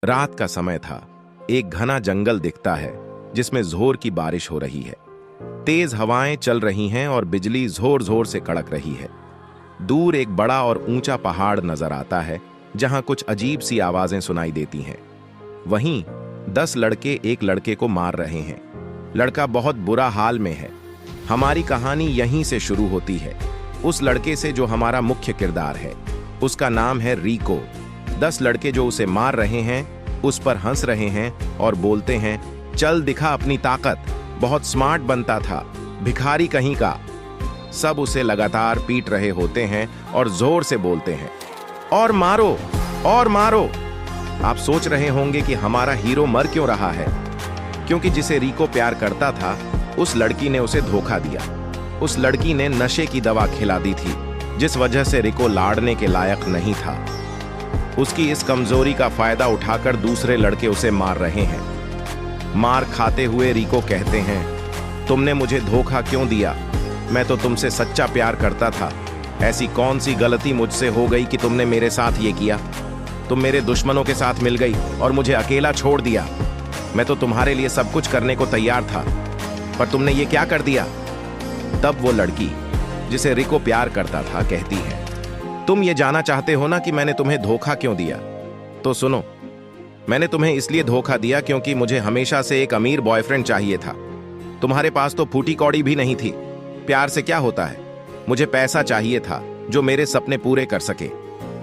रात का समय था। एक घना जंगल दिखता है जिसमें जोर की बारिश हो रही है। तेज हवाएं चल रही हैं और बिजली जोर जोर से कड़क रही है। दूर एक बड़ा और ऊंचा पहाड़ नजर आता है जहां कुछ अजीब सी आवाजें सुनाई देती हैं। वहीं 10 लड़के एक लड़के को मार रहे हैं। लड़का बहुत बुरा हाल में है। हमारी कहानी यहीं से शुरू होती है, उस लड़के से जो हमारा मुख्य किरदार है। उसका नाम है रिको। 10 लड़के जो उसे मार रहे हैं उस पर हंस रहे हैं और बोलते हैं, चल दिखा अपनी ताकत, बहुत स्मार्ट बनता था, भिखारी कहीं का। सब उसे लगातार पीट रहे होते हैं और जोर से बोलते हैं, और मारो और मारो। आप सोच रहे होंगे कि हमारा हीरो मर क्यों रहा है, क्योंकि जिसे रिको प्यार करता था उस लड़की ने उसे धोखा दिया। उस लड़की ने नशे की दवा खिला दी थी, जिस वजह से रिको लाड़ने के लायक नहीं था। उसकी इस कमजोरी का फायदा उठाकर दूसरे लड़के उसे मार रहे हैं। मार खाते हुए रिको कहते हैं, तुमने मुझे धोखा क्यों दिया? मैं तो तुमसे सच्चा प्यार करता था। ऐसी कौन सी गलती मुझसे हो गई कि तुमने मेरे साथ ये किया? तुम मेरे दुश्मनों के साथ मिल गई और मुझे अकेला छोड़ दिया। मैं तो तुम्हारे लिए सब कुछ करने को तैयार था, पर तुमने ये क्या कर दिया? तब वो लड़की जिसे रिको प्यार करता था कहती है, तुम ये जानना चाहते हो ना कि मैंने तुम्हें धोखा क्यों दिया? तो सुनो, मैंने तुम्हें इसलिए धोखा दिया क्योंकि मुझे हमेशा से एक अमीर बॉयफ्रेंड चाहिए था। तुम्हारे पास तो फूटी कौड़ी भी नहीं थी। प्यार से क्या होता है? मुझे पैसा चाहिए था जो मेरे सपने पूरे कर सके।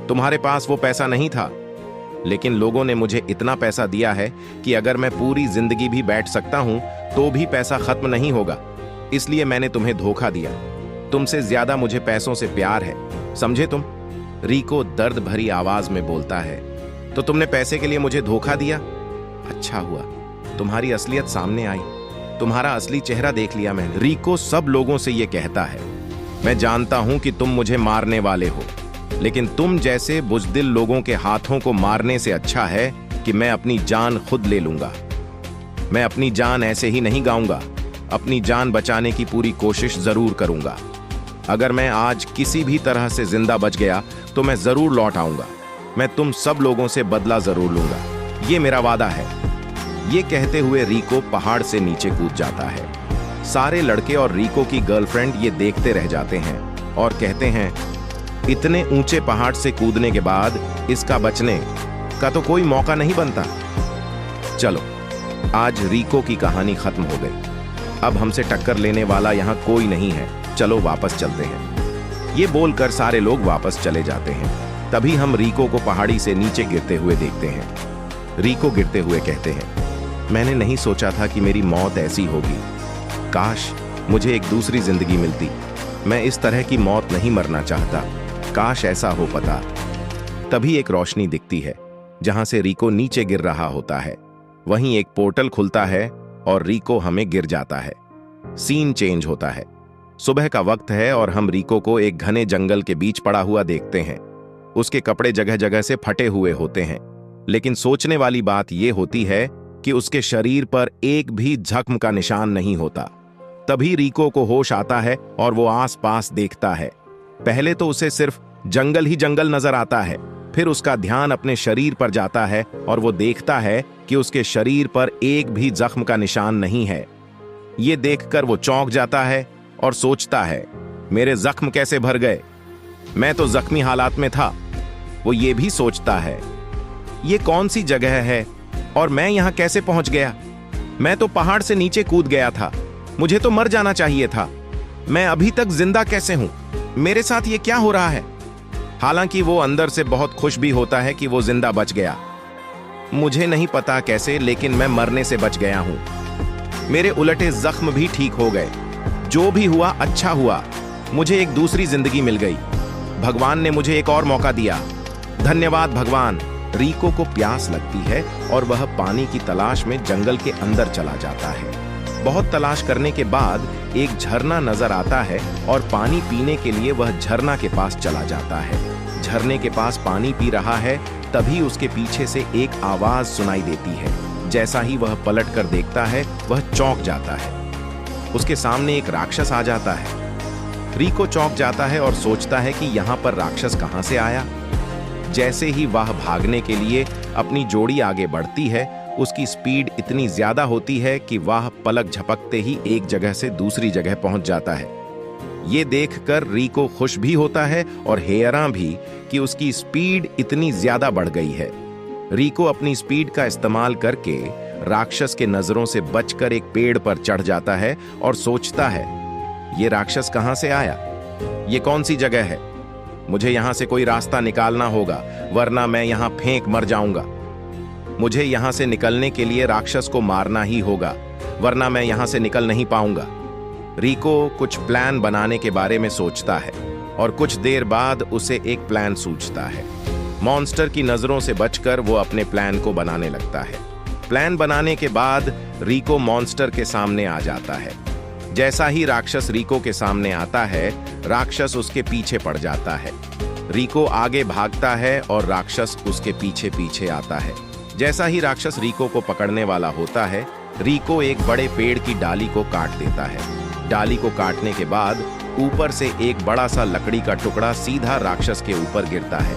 तुम्हारे पास वो पैसा नहीं था, लेकिन लोगों ने मुझे इतना पैसा दिया है कि अगर मैं पूरी जिंदगी भी बैठ सकता हूं तो भी पैसा खत्म नहीं होगा। इसलिए मैंने तुम्हें धोखा दिया। तुमसे ज्यादा मुझे पैसों से प्यार है, समझे तुम? रिको दर्द भरी आवाज में बोलता है, तो तुमने पैसे के लिए मुझे धोखा दिया? अच्छा हुआ तुम्हारी असलियत सामने आई, तुम्हारा असली चेहरा देख लिया मैंने। रिको सब लोगों से ये कहता है, मैं जानता हूं कि तुम मुझे मारने वाले हो, लेकिन तुम जैसे बुज़दिल लोगों के हाथों को मारने से अच्छा है कि मैं अपनी जान खुद ले लूंगा। मैं अपनी जान ऐसे ही नहीं गाऊंगा, अपनी जान बचाने की पूरी कोशिश जरूर करूंगा। अगर मैं आज किसी भी तरह से जिंदा बच गया तो मैं जरूर लौट आऊंगा। मैं तुम सब लोगों से बदला जरूर लूंगा, ये मेरा वादा है। ये कहते हुए रिको पहाड़ से नीचे कूद जाता है। सारे लड़के और रिको की गर्लफ्रेंड ये देखते रह जाते हैं और कहते हैं, इतने ऊंचे पहाड़ से कूदने के बाद इसका बचने का तो कोई मौका नहीं बनता। चलो, आज रिको की कहानी खत्म हो गई। अब हमसे टक्कर लेने वाला यहाँ कोई नहीं है, चलो वापस चलते हैं। ये बोलकर सारे लोग वापस चले जाते हैं। तभी हम रिको को पहाड़ी से नीचे गिरते हुए देखते हैं। रिको गिरते हुए कहते हैं, मैंने नहीं सोचा था कि मेरी मौत ऐसी होगी। काश मुझे एक दूसरी जिंदगी मिलती। मैं इस तरह की मौत नहीं मरना चाहता, काश ऐसा हो पता। तभी एक रोशनी दिखती है जहां से रिको नीचे गिर रहा होता है। वहीं एक पोर्टल खुलता है और रिको हमें गिर जाता है। सीन चेंज होता है। सुबह का वक्त है और हम रिको को एक घने जंगल के बीच पड़ा हुआ देखते हैं। उसके कपड़े जगह जगह से फटे हुए होते हैं, लेकिन सोचने वाली बात यह होती है कि उसके शरीर पर एक भी जख्म का निशान नहीं होता। तभी रिको को होश आता है और वो आसपास देखता है। पहले तो उसे सिर्फ जंगल ही जंगल नजर आता है, फिर उसका ध्यान अपने शरीर पर जाता है और वो देखता है कि उसके शरीर पर एक भी जख्म का निशान नहीं है। ये देखकर वो चौंक जाता है और सोचता है, मेरे जख्म कैसे भर गए? मैं तो जख्मी हालात में था। वो ये भी सोचता है, ये कौन सी जगह है और मैं यहां कैसे पहुंच गया? मैं तो पहाड़ से नीचे कूद गया था, मुझे तो मर जाना चाहिए था। मैं अभी तक जिंदा कैसे हूं? मेरे साथ ये क्या हो रहा है? हालांकि वो अंदर से बहुत खुश भी होता है कि वो जिंदा बच गया। मुझे नहीं पता कैसे, लेकिन मैं मरने से बच गया हूं। मेरे उलटे जख्म भी ठीक हो गए। जो भी हुआ अच्छा हुआ, मुझे एक दूसरी जिंदगी मिल गई। भगवान ने मुझे एक और मौका दिया, धन्यवाद भगवान। रिको को प्यास लगती है और वह पानी की तलाश में जंगल के अंदर चला जाता है। बहुत तलाश करने के बाद एक झरना नजर आता है और पानी पीने के लिए वह झरना के पास चला जाता है। झरने के पास पानी पी रहा है, तभी उसके पीछे से एक आवाज सुनाई देती है। जैसा ही वह पलट कर देखता है, वह चौंक जाता है। उसके सामने एक राक्षस आ जाता है। रिको चौंक जाता है और सोचता है कि यहाँ पर राक्षस कहाँ से आया। जैसे ही वह भागने के लिए अपनी जोड़ी आगे बढ़ती है, उसकी स्पीड इतनी ज्यादा होती है कि वह पलक झपकते ही एक जगह से दूसरी जगह पहुंच जाता है। ये देखकर रिको खुश भी होता है और हैरान भी कि उसकी स्पीड इतनी ज्यादा बढ़ गई है। रिको अपनी स्पीड का इस्तेमाल करके राक्षस के नजरों से बचकर एक पेड़ पर चढ़ जाता है और सोचता है, ये राक्षस कहां से आया? ये कौन सी जगह है? मुझे यहां से कोई रास्ता निकालना होगा, वरना मैं यहां फेंक मर जाऊंगा। मुझे यहां से निकलने के लिए राक्षस को मारना ही होगा, वरना मैं यहां से निकल नहीं पाऊंगा। रिको कुछ प्लान बनाने के बारे में सोचता है और कुछ देर बाद उसे एक प्लान सूझता है। मॉन्स्टर की नजरों से बचकर वो अपने प्लान को बनाने लगता है। प्लान बनाने के बाद रिको मॉन्स्टर के सामने आ जाता है। जैसा ही राक्षस रिको के सामने आता है, राक्षस उसके पीछे पड़ जाता है। रिको आगे भागता है और राक्षस उसके पीछे पीछे आता है। जैसा ही राक्षस रिको को पकड़ने वाला होता है, रिको एक बड़े पेड़ की डाली को काट देता है। डाली को काटने के बाद ऊपर से एक बड़ा सा लकड़ी का टुकड़ा सीधा राक्षस के ऊपर गिरता है।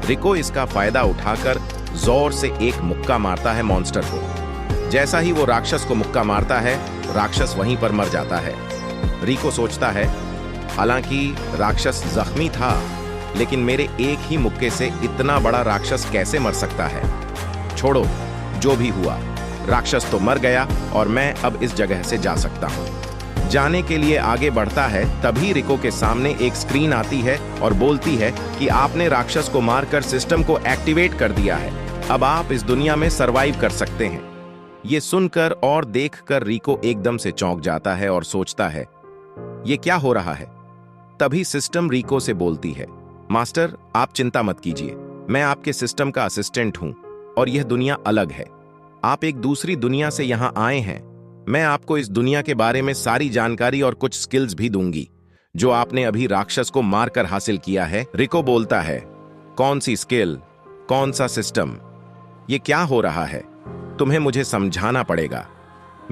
रिको इसका फायदा उठाकर जोर से एक मुक्का मारता है मॉन्स्टर को। जैसा ही वो राक्षस को मुक्का मारता है, राक्षस वहीं पर मर जाता है। रिको सोचता है, हालांकि राक्षस जख्मी था, लेकिन मेरे एक ही मुक्के से इतना बड़ा राक्षस कैसे मर सकता है? छोड़ो, जो भी हुआ, राक्षस तो मर गया और मैं अब इस जगह से जा सकता हूँ। जाने के लिए आगे बढ़ता है, तभी रिको के सामने एक स्क्रीन आती है और बोलती है कि आपने राक्षस को मारकर सिस्टम को एक्टिवेट कर दिया है। अब आप इस दुनिया में सरवाइव कर सकते हैं। ये सुनकर और देखकर रिको एकदम से चौंक जाता है और सोचता है, ये क्या हो रहा है? तभी सिस्टम रिको से बोलती है, मास्टर, आप चिंता मत कीजिए, मैं आपके सिस्टम का असिस्टेंट हूं और यह दुनिया अलग है। आप एक दूसरी दुनिया से यहां आए हैं। मैं आपको इस दुनिया के बारे में सारी जानकारी और कुछ स्किल्स भी दूंगी जो आपने अभी राक्षस को मारकर हासिल किया है। रिको बोलता है, कौन सी स्किल, कौन सा सिस्टम, ये क्या हो रहा है? तुम्हें मुझे समझाना पड़ेगा,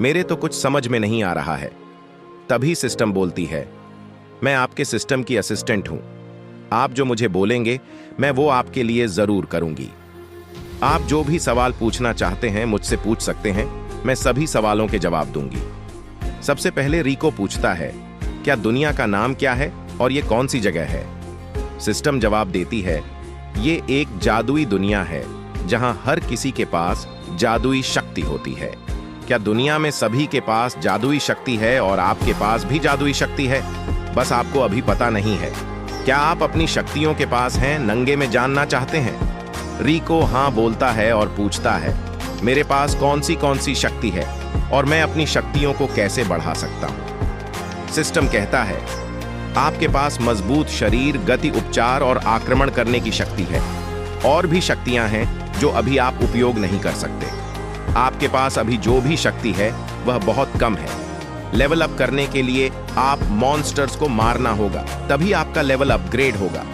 मेरे तो कुछ समझ में नहीं आ रहा है। तभी सिस्टम बोलती है, मैं आपके सिस्टम की असिस्टेंट हूं। आप जो मुझे बोलेंगे मैं वो आपके लिए जरूर करूंगी। आप जो भी सवाल पूछना चाहते हैं मुझसे पूछ सकते हैं, मैं सभी सवालों के जवाब दूंगी। सबसे पहले रिको पूछता है, क्या दुनिया का नाम क्या है और ये कौन सी जगह है? सिस्टम जवाब देती है, ये एक जादुई दुनिया है जहां हर किसी के पास जादुई शक्ति होती है। क्या दुनिया में सभी के पास जादुई शक्ति है और आपके पास भी जादुई शक्ति है? बस आपको अभी पता नहीं है। क्या आप अपनी शक्तियों के पास हैं, नंगे में जानना चाहते हैं? रिको हाँ बोलता है और पूछता है, मेरे पास कौन सी शक्ति है और मैं अपनी शक्तियों को कैसे बढ़ा सकता हूं? सिस्टम कहता है, आपके पास मजबूत शरीर, गति, उपचार और आक्रमण करने की शक्ति है। और भी शक्तियां हैं जो अभी आप उपयोग नहीं कर सकते। आपके पास अभी जो भी शक्ति है वह बहुत कम है। लेवल अप करने के लिए आप मॉन्स्टर्स को मारना होगा, तभी आपका लेवल अपग्रेड होगा।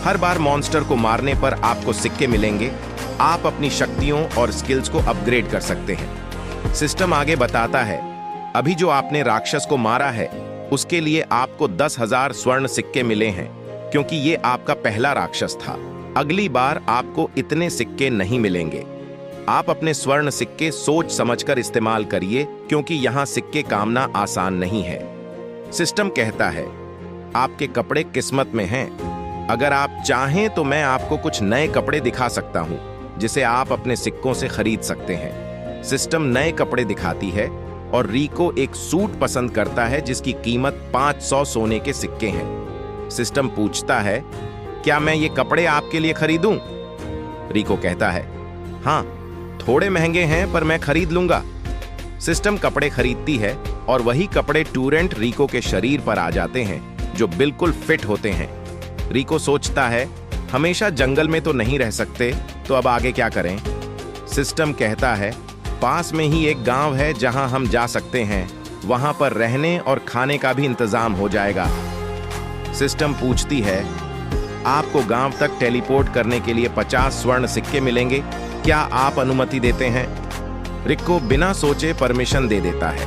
हर बार मॉन्स्टर को मारने पर आपको सिक्के मिलेंगे। आप अपनी शक्तियों और स्किल्स को अपग्रेड कर सकते हैं। सिस्टम आगे बताता है, अभी जो आपने राक्षस को मारा है उसके लिए आपको 10,000 स्वर्ण सिक्के मिले हैं, क्योंकि ये आपका पहला राक्षस था। अगली बार आपको इतने सिक्के नहीं मिलेंगे। आप अपने स्वर्ण सिक्के सोच समझकर इस्तेमाल करिए, क्योंकि यहाँ सिक्के कामना आसान नहीं है। सिस्टम कहता है, आपके कपड़े किस्मत में हैं। अगर आप चाहें तो मैं आपको कुछ नए कपड़े दिखा सकता हूं, जिसे आप अपने सिक्कों से खरीद सकते हैं। सिस्टम नए कपड़े दिखाती है और रिको एक सूट पसंद करता है जिसकी कीमत 500 सोने के सिक्के हैं। सिस्टम पूछता है, क्या मैं ये कपड़े आपके लिए खरीदूं? रिको कहता है, हाँ, थोड़े महंगे हैं पर मैं खरीद लूंगा। सिस्टम कपड़े खरीदती है और वही कपड़े टूरेंट रिको के शरीर पर आ जाते हैं, जो बिल्कुल फिट होते हैं। रिको सोचता है, हमेशा जंगल में तो नहीं रह सकते, तो अब आगे क्या करें? सिस्टम कहता है, पास में ही एक गांव है जहां हम जा सकते हैं। वहां पर रहने और खाने का भी इंतजाम हो जाएगा। सिस्टम पूछती है, आपको गांव तक टेलीपोर्ट करने के लिए 50 स्वर्ण सिक्के मिलेंगे। क्या आप अनुमति देते हैं? रिको बिना सोचे परमिशन दे देता है।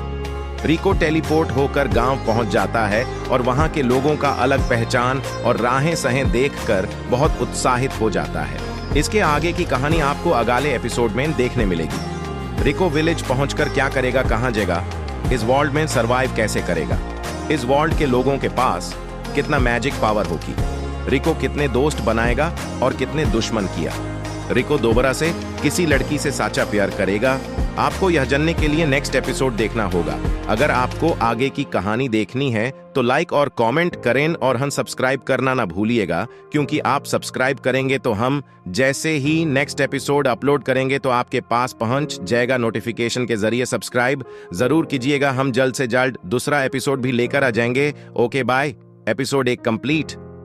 रिको टेलीपोर्ट होकर गांव पहुंच जाता है और वहां के लोगों का अलग पहचान और राहें सहें देखकर बहुत उत्साहित हो जाता है। इसके आगे की कहानी आपको अगले एपिसोड में देखने मिलेगी। रिको विलेज पहुंचकर क्या करेगा, कहां जाएगा, इस वर्ल्ड में सरवाइव कैसे करेगा, इस वर्ल्ड के लोगों के पास कितना मैजिक पावर होगी, रिको कितने दोस्त बनाएगा और कितने दुश्मन किया, रिको दोबारा से किसी लड़की से साचा प्यार करेगा। आपको यह जानने के लिए नेक्स्ट एपिसोड देखना होगा। अगर आपको आगे की कहानी देखनी है तो लाइक और कमेंट करें और हम सब्सक्राइब करना ना भूलिएगा, क्योंकि आप सब्सक्राइब करेंगे तो हम जैसे ही नेक्स्ट एपिसोड अपलोड करेंगे तो आपके पास पहुंच जाएगा नोटिफिकेशन के जरिए। सब्सक्राइब जरूर कीजिएगा। हम जल्द से जल्द दूसरा एपिसोड भी लेकर आ जाएंगे। Okay bye. Episode 1 complete.